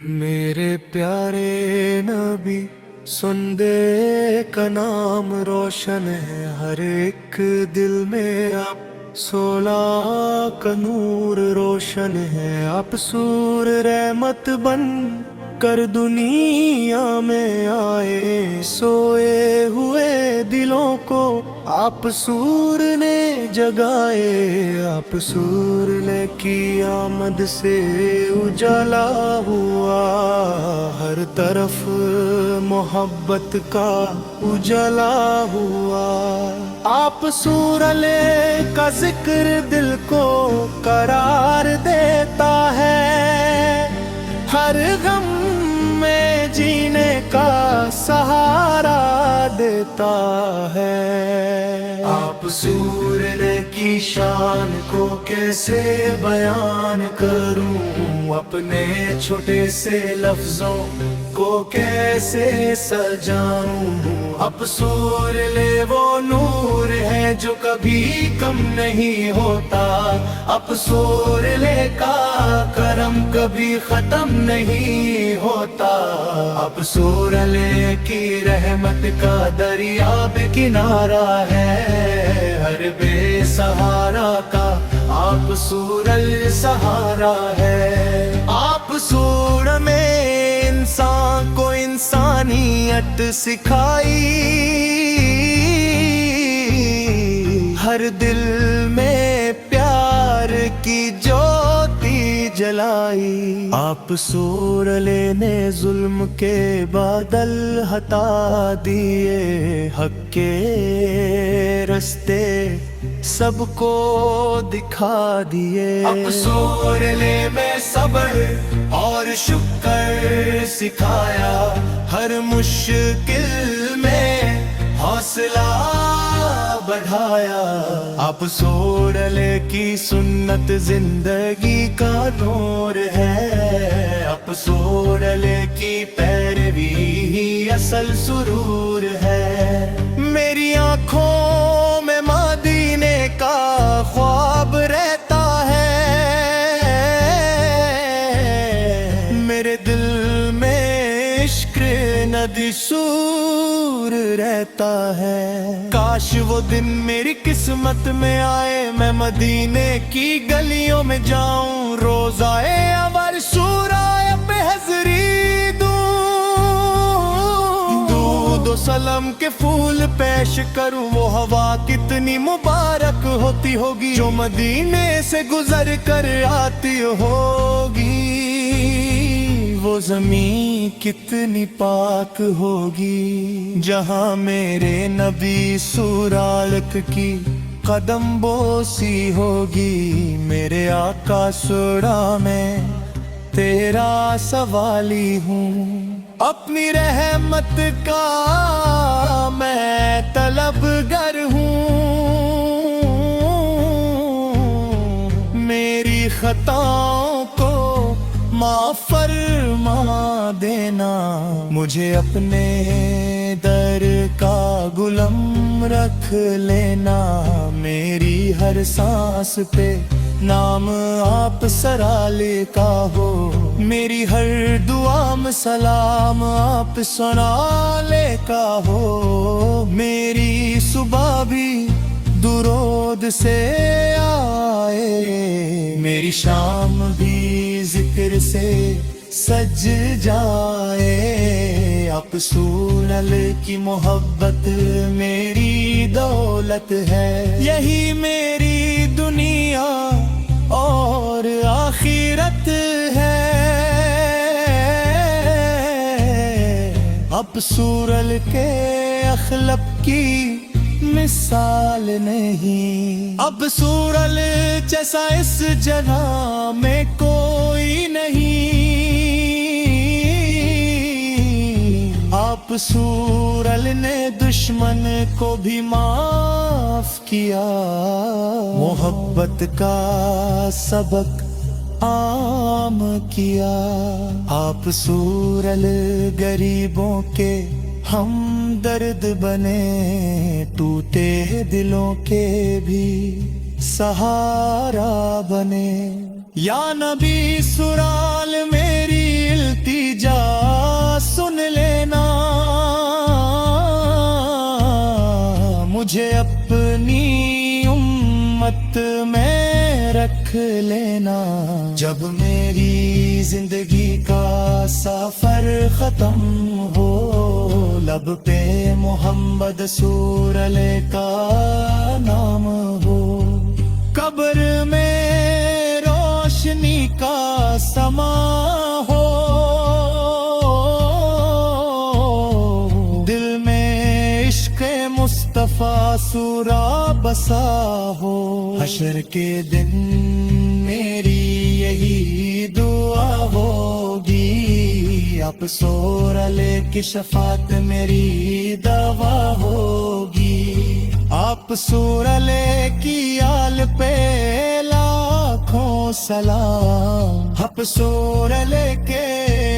मेरे प्यारे नबी सुन दे का नाम रोशन है हर एक दिल में। आप 16 का नूर रोशन है। आप सूर रहमत बन कर दुनिया में आए। सोए हुए दिलों को आप सूर ने जगाए। आप सूर ने की आमद से उजाला हुआ। हर तरफ मोहब्बत का उजाला हुआ। आप सूरले का जिक्र दिल को करार देता है। हर गम में जीने का सहारा देता है। आप सूरज की शान को कैसे बयान करूं। अपने छोटे से लफ्जों को कैसे सजाऊं। अब सूरज वो नूर है जो कभी कम नहीं होता। अब सूरज का करम कभी खत्म नहीं होता। अब सूरज की रहमत का दरिया भी किनारा है। हर बेसहारा का आप सूरज सहारा है। आप सूर में इंसान को इंसानियत सिखाई। हर दिल में प्यार की ज्योति जलाई। आप सूरले ने जुल्म के बादल हटा दिए। हक के रास्ते सबको दिखा दिए। अब सूरले में सब्र और शुक्र सिखाया। हर मुश्किल में हौसला बढ़ाया। आप सूरले की सुन्नत जिंदगी का नूर है। आप सूरले की पैरवी ही असल सुरूर है। मेरी आंखों में मदीने का ख्वाब रहता है। मेरे दिल में इश्क नदी सूर रहता है। काश वो दिन मेरी किस्मत में आए। मैं मदीने की गलियों में जाऊं। रोज आए अवर सूरा पे हजरी दूं। दूध सलम के फूल पेश करूं। वो हवा कितनी मुबारक होती होगी जो मदीने से गुजर कर आती होगी। वो ज़मीं कितनी पाक होगी जहाँ मेरे नबी सूरालक की कदम बोसी होगी। मेरे आका सुरा में तेरा सवाली हूँ। अपनी रहमत का मैं तलबगर हूँ। मेरी खताओं को माफ फरमा देना। मुझे अपने दर का गुलाम रख लेना। मेरी हर सांस पे नाम आप सराले का हो। मेरी हर दुआ में सलाम आप सुनाले का हो। मेरी सुबह भी दुरूद से आए। मेरी शाम भी जिक्र से सज जाए। आप सूरल की मोहब्बत मेरी दौलत है। यही मेरी दुनिया और आखिरत है। अब सूरल के अखलक की मिसाल नहीं। अब सूरल जैसा इस जगह में कोई नहीं। आप सूरल ने दुश्मन को भी माफ किया। मोहब्बत का सबक आम किया। आप सूरल गरीबों के हम दर्द बने। टूटे दिलों के भी सहारा बने। या नबी सुराल मेरी इल्ती मुझे अपनी उम्मत में रख लेना। जब मेरी जिंदगी का सफर खत्म हो, लब पे मोहम्मद सूरले का नाम हो। कब्र में रोशनी का समा हो, दिल में इश्क़ मुस्तफ़ा सूरा बसा हो। हशर के दिन मेरी यही दुआ होगी, आप सूरले की शफात मेरी दवा होगी। आप सूरले की आल पे लाखों सलाम, आप सूरले के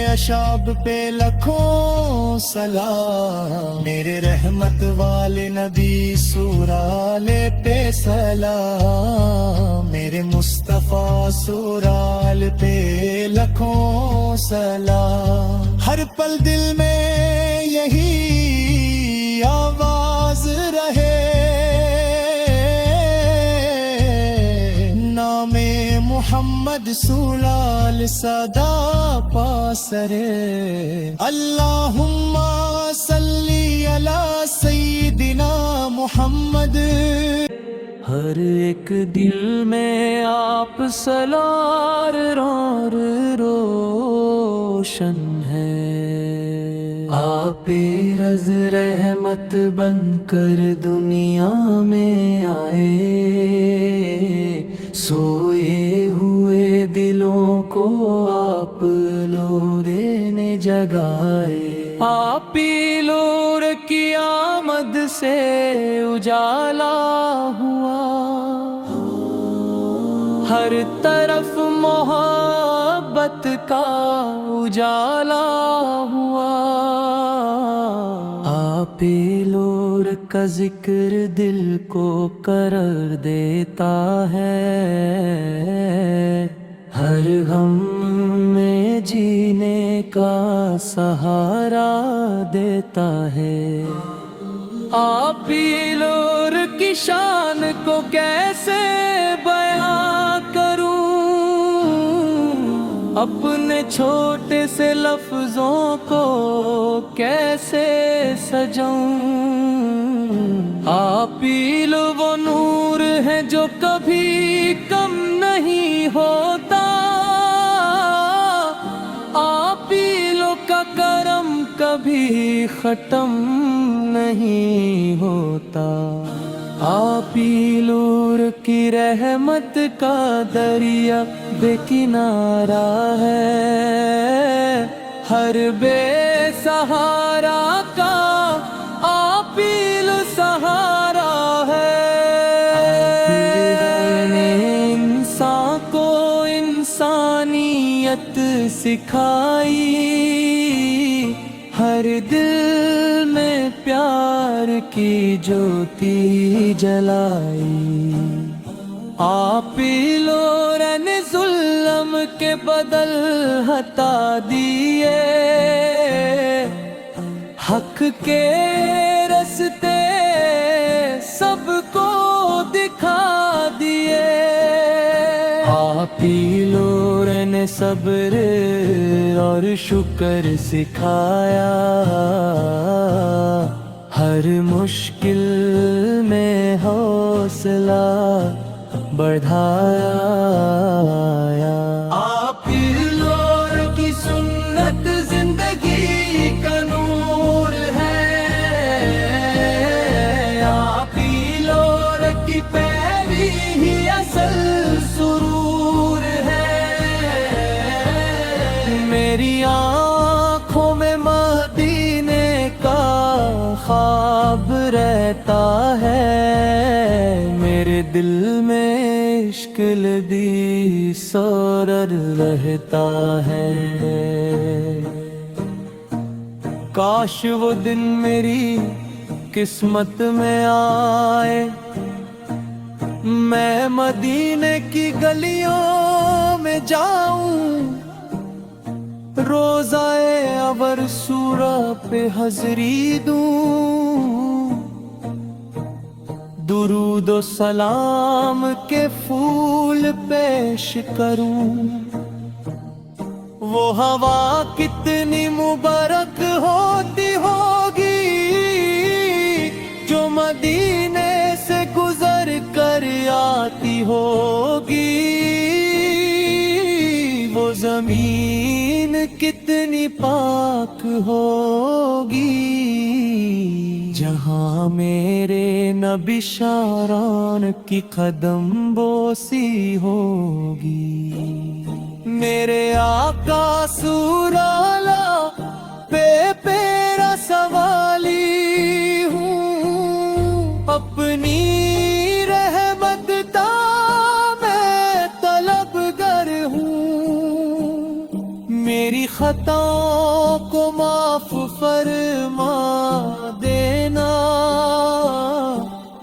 अशाब पे लाखों सलाम। मेरे रहमत वाले नबी सूराले पे सलाम, मेरे मुस्तफ़ा सूराल पे लाखों सलाम। हर पल दिल में यही आवाज रहे, नामे मोहम्मद सूलाल सदा पासरे। अल्लाहुम्मा सल्ली अला सय्यिदिना मोहम्मद। हर एक दिल में आप सलार और रोशन है। आप रज़ रहमत बनकर दुनिया में आए, सोए हुए दिलों को आप लोरे ने जगाए। आप ही लोर की आमद से उजाला हुआ, हर तरफ मोहब्बत का उजाला हुआ। आप ही लोर का जिक्र दिल को करर देता है, हर गम में जीने का सहारा देता है। आप ही लोर की शान को कैसे बयां करूं, अपने छोटे से लफ्जों को कैसे सजाऊं। आप ही लो वो नूर है जो कभी कम नहीं होता, आप ही लो का करम कभी खत्म नहीं होता। आप ही नूर की रहमत का दरिया बेकिनारा है, हर बेसहारा का आप ही लो सहारा है। इंसान को इंसानियत सिखाई, हर दिल में प्यार की ज्योति जलाई। आप ही लोगों ने जुल्म के बदल हटा दिए, हक के रस्ते सबको दिखा दिए। आप ही लोगों ने सब्र और शुक्र सिखाया, हर मुश्किल में हौसला बढ़ाया। आप ही लोगों की सुन्नत जिंदगी का नूर है, आप ही लोगों की पैरी ही असल सुरूर है। मेरी आँखों में मदीने का ख्वाब रहता है, मेरे दिल में इश्क लदी सोरर रहता है। काश वो दिन मेरी किस्मत में आए, मैं मदीने की गलियों में जाऊं, रोज़ाए अवर सूरा पे हाज़री दूं। درود و سلام کے پھول پیش کروں، وہ ہوا کتنی مبارک ہوتی ہوگی جو مدینے سے گزر کر آتی ہوگی، وہ زمین کتنی پاک ہوگی جہاں میرے نبی شاران کی قدم بوسی ہوگی۔ میرے آقا سورالا پہ پیرا سوالی ہوں، اپنی رحمت کا میں طلبگر ہوں، میری خطاؤں کو معاف فرما دینا،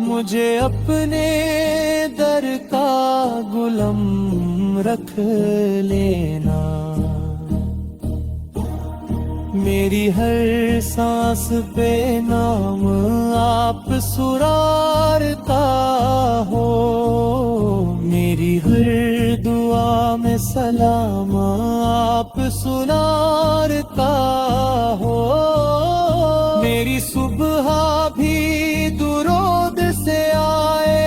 مجھے اپنے در کا غلام رکھ لینا، میری ہر سانس پہ نام آپ سرار کا ہو، میری ہر دعا میں سلام آپ سرار کا ہو، میری صبح بھی درود سے آئے،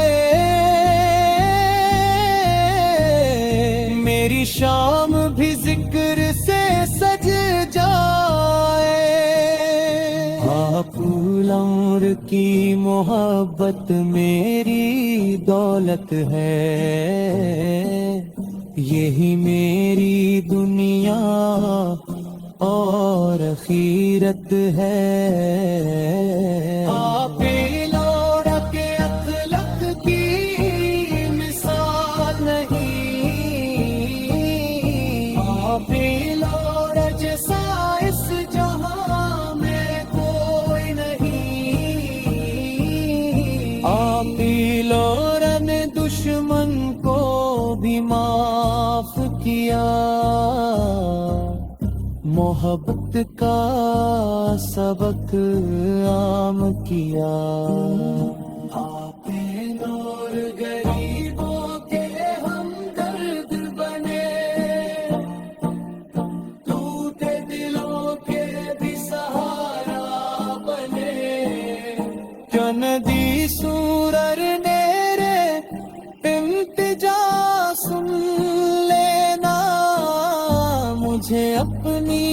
میری شام بھی ذکر سے سج جائے، آپ العمر کی محبت میری دولت ہے، یہی میری دنیا اور آخرت ہے، آپ لوڑا کے اخلاق کی مثال نہیں، آپ لوڑا جیسا اس جہاں میں کوئی نہیں، آپ لوڑا نے دشمن کو بھی معاف کیا، محبت کا سبق عام کیا، آپ نور غریبوں کے ہمدرد بنے، ٹوٹے دلوں کے بھی سہارا بنے، جندی سورر نیرے التجا سن لینا، مجھے اپنی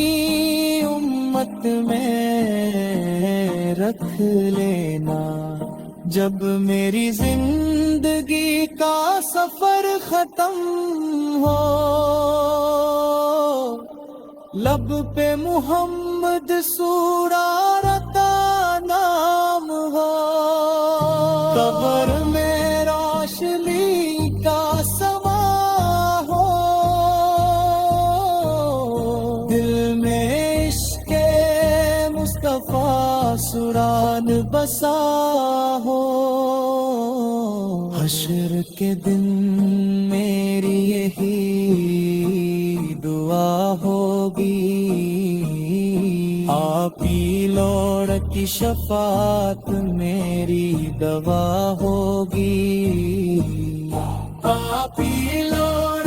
امت میں رکھ لینا، جب میری زندگی کا سفر ختم ہو، لب پہ محمد سورارتا نام ہو، قبر میں روشنی کا سما ہو، دل میں عشق مصطفیٰ سران بسا ہو، حشر کے دن میری یہی دعا ہوگی، آپ ہی لوڑ کی شفاعت میری دوا ہوگی، آپ ہی لوڑ